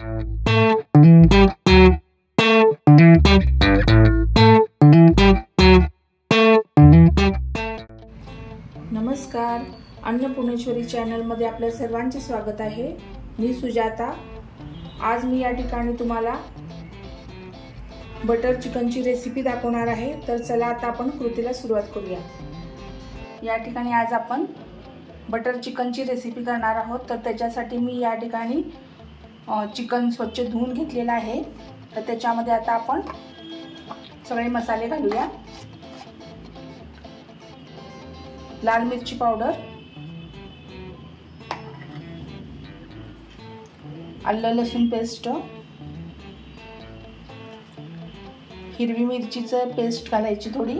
नमस्कार, अन्नपूर्णेश्वरी चॅनलमध्ये आपल्या सर्वांचे स्वागत आहे। मी सुजाता। आज मी या ठिकाणी तुम्हाला बटर चिकनची रेसिपी दाखवणार आहे। तर चला आता आपण कृतीला सुरुवात करूया। या ठिकाणी आज आपण बटर चिकनची रेसिपी करणार आहोत। तर त्याच्यासाठी मी या ठिकाणी चिकन स्वच्छ धुवून घेतलेला आहे। तर त्याच्यामध्ये आता आपण सगळे मसाले घालूया। लाल मिरची पावडर, आलं लसूण पेस्ट, हिरवी मिरचीचं पेस्ट घालायची थोडी,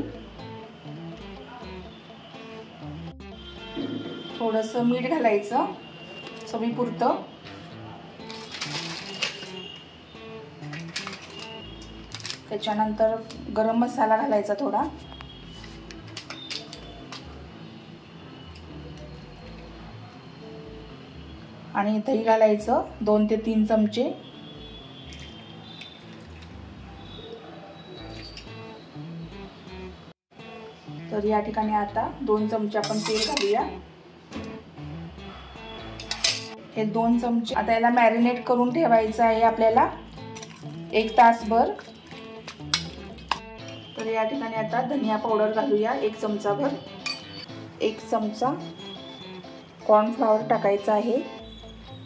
थोडंसं मीठ घालायचं चवीपुरतं, त्याच्यानंतर गरम मसाला घालायचा थोडा, आणि दही घालायचं 2 ते 3 चमचे। तर या ठिकाणी आता 2 चमचे आपण तेल घालूया। हे 2 चमचे आता याला मॅरिनेट करून ठेवायचं आहे आपल्याला 1 तासभर। तर या ठिकाणी आता धनिया पावडर घालूया 1 चमचाभर। 1 चमचा कॉर्नफ्लॉवर टाकायचा आहे।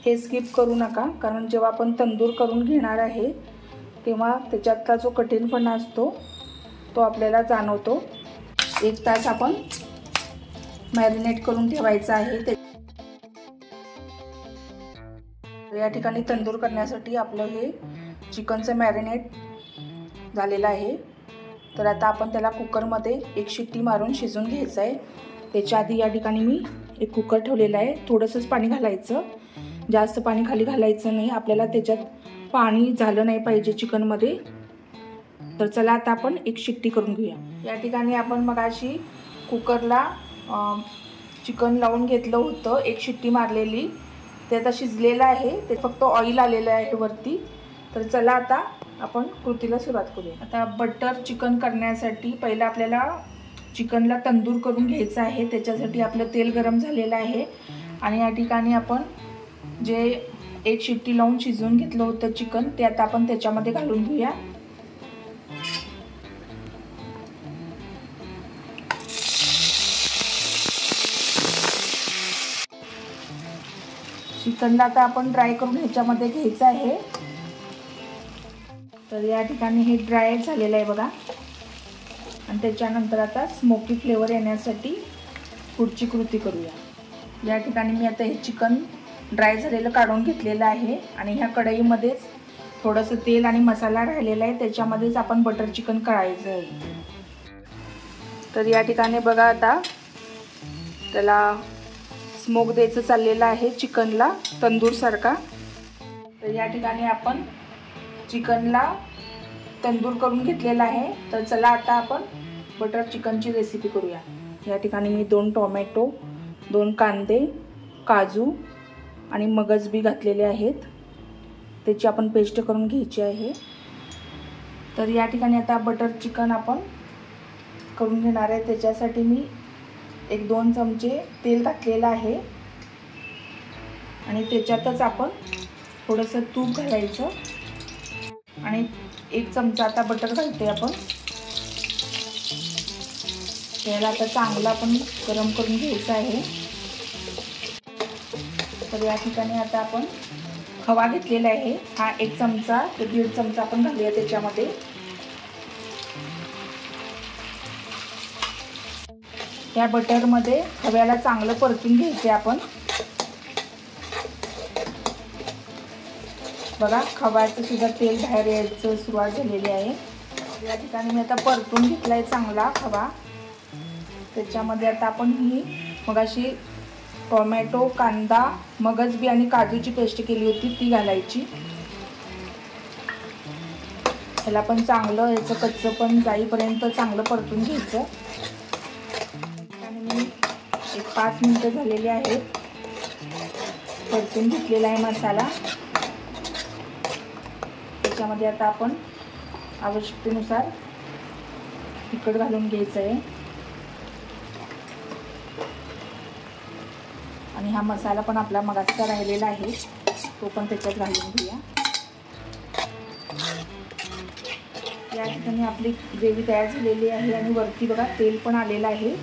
हे स्किप करू नका, कारण जेव्हा आपण तंदूर करून घेणार आहे तेव्हा त्याच्यातला जो कठीणपणा असतो तो आपल्याला जाणवतो। 1 तास आपण मॅरिनेट करून ठेवायचं आहे। या ठिकाणी तंदूर करण्यासाठी आपलं हे चिकनचं मॅरिनेट झालेलं आहे। तर आता आपण त्याला कुकरमध्ये 1 शिट्टी मारून शिजवून घ्यायचं आहे। त्याच्या आधी या ठिकाणी मी एक कुकर ठेवलेला आहे। थोडंसंच पाणी घालायचं, जास्त पाणी खाली घालायचं नाही, आपल्याला त्याच्यात पाणी झालं नाही पाहिजे चिकनमध्ये। तर चला आता आपण 1 शिट्टी करून घेऊया। या ठिकाणी आपण मगाशी कुकरला चिकन लावून घेतलं होतं, 1 शिट्टी मारलेली, ते आता शिजलेलं आहे, ते फक्त ऑइल आलेलं आहे वरती। तर चला आता आपण कृतीला सुरुवात करूया। आता बटर चिकन करण्यासाठी पहिला आपल्याला चिकनला तंदूर करून घ्यायचं आहे। त्याच्यासाठी आपलं तेल गरम झालेलं आहे आणि या ठिकाणी आपण जे 1 शिट्टी लावून शिजवून घेतलं होतं चिकन ते आता आपण त्याच्यामध्ये घालून घेऊया। चिकनला आता आपण ड्राय करून ह्याच्यामध्ये घ्यायचं आहे। तर या ठिकाणी हे ड्राय झालेलं आहे बघा। आणि त्याच्यानंतर आता स्मोकी फ्लेवर येण्यासाठी पुढची कृती करूया। या ठिकाणी मी आता हे चिकन ड्राय झालेलं काढून घेतलेलं आहे आणि ह्या कढईमध्येच थोडंसं तेल आणि मसाला राहिलेला आहे, त्याच्यामध्येच आपण बटर चिकन करायचं आहे। तर या ठिकाणी बघा आता त्याला स्मोक द्यायचं चाललेलं आहे चिकनला तंदूरसारखा। तर या ठिकाणी आपण चिकनला तंदूर करून घेतलेला आहे। तर चला आता आपण बटर चिकनची रेसिपी करूया। या ठिकाणी मी 2 टोमॅटो, 2 कांदे, काजू आणि मगज बी घातलेले आहेत, त्याची आपण पेस्ट करून घ्यायची आहे। तर या ठिकाणी आता बटर चिकन आपण करून घेणार आहे। त्याच्यासाठी मी 1-2 चमचे तेल घातलेलं आहे आणि त्याच्यातच आपण थोडंसं तूप घालायचं आणि 1 चमचा आता बटर घालते आपण। त्याला आता चांगलं आपण गरम करून घ्यायचं आहे। तर या ठिकाणी आता आपण खवा घेतलेला आहे, हा 1 चमचा ते 1.5 चमचा आपण घालूया त्याच्यामध्ये। या बटरमध्ये खव्याला चांगलं परतून घ्यायचे आपण। बघा खव्याचं सुद्धा तेल बाहेर यायचं सुरुवात झालेली आहे। या ठिकाणी मी आता परतून घेतलाय चांगला खवा। त्याच्यामध्ये आता आपण ही मगाशी टोमॅटो, कांदा, मगज बी आणि काजूची पेस्ट केली होती ती घालायची। याला पण चांगलं याचं कच्चं पण जाईपर्यंत चांगलं परतून घ्यायचं। आणि मी 5 मिनिटं झालेली आहेत, परतून घेतलेला आहे मसाला। त्याच्यामध्ये आता आपण आवश्यकतेनुसार तिखट घालून घ्यायचं आहे आणि हा मसाला पण आपला मगाचा राहिलेला आहे तो पण त्याच्यात घालून घेऊया। या ठिकाणी आपली ग्रेव्ही तयार झालेली आहे आणि वरती बघा तेल पण आलेलं आहे।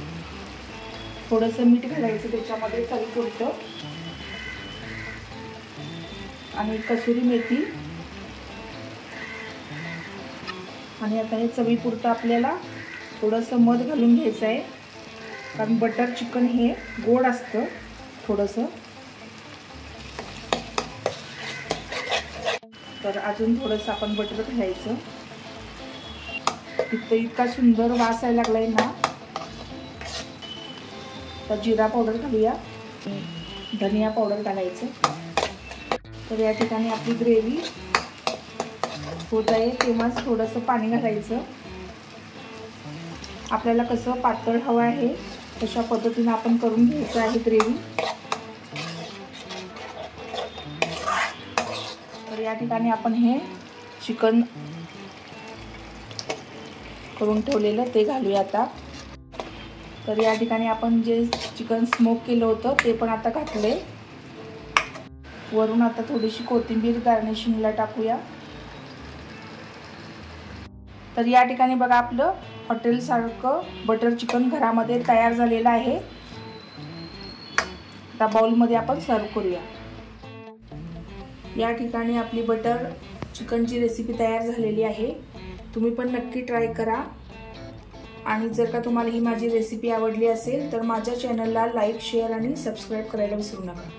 थोडंसं मीठ घालायचं त्याच्यामध्ये चवीपुरतं आणि कसुरी मेथी आणि आता हे चवीपुरतं आपल्याला थोडंसं मध घालून घ्यायचं आहे कारण बटर चिकन हे गोड असतं थोडंसं। तर अजून थोडंसं आपण बटर घालायचं। तिथं इतका सुंदर वास यायला लागलाय ना। तर जिरा पावडर घालूया, धनिया पावडर घालायचं। तर या ठिकाणी आपली ग्रेव्ही होत आहे तेव्हाच थोडंसं पाणी घालायचं। आपल्याला कसं पातळ हवं आहे तशा पद्धतीने आपण करून घ्यायचं आहे ग्रेव्ही। तर या ठिकाणी आपण हे चिकन करून ठेवलेलं ते घालूया आता। तर या ठिकाणी आपण जे चिकन स्मोक केलं होतं ते पण आता घातले। वरून आता थोडीशी कोथिंबीर गार्निशिंगला टाकूया। तर या ठिकाणी बघा आपलं हॉटेलसारखं बटर चिकन घरामध्ये तयार झालेलं आहे। आता बाउलमध्ये आपण सर्व करूया। या ठिकाणी आपली बटर चिकनची रेसिपी तयार झालेली आहे। तुम्ही पण नक्की ट्राय करा आणि जर का तुम्हाला ही माझी रेसिपी आवडली असेल तर माझ्या चॅनलला लाईक, शेअर आणि सबस्क्राईब करायला विसरू नका।